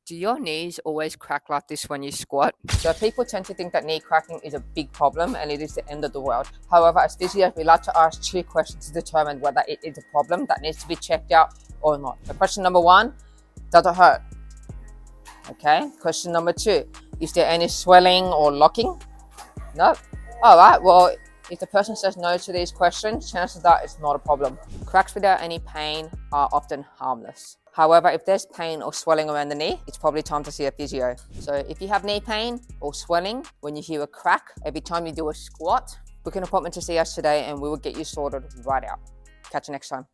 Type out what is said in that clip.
Do your knees always crack like this when you squat? So people tend to think that knee cracking is a big problem and it is the end of the world. However, as physios, we like to ask 2 questions to determine whether it is a problem that needs to be checked out or not. So question number 1, does it hurt? Okay. Question number 2, is there any swelling or locking? No. All right, well, if the person says no to these questions, chances are it's not a problem. Cracks without any pain are often harmless. However, if there's pain or swelling around the knee, it's probably time to see a physio. So if you have knee pain or swelling when you hear a crack every time you do a squat, book an appointment to see us today and we will get you sorted right out. Catch you next time.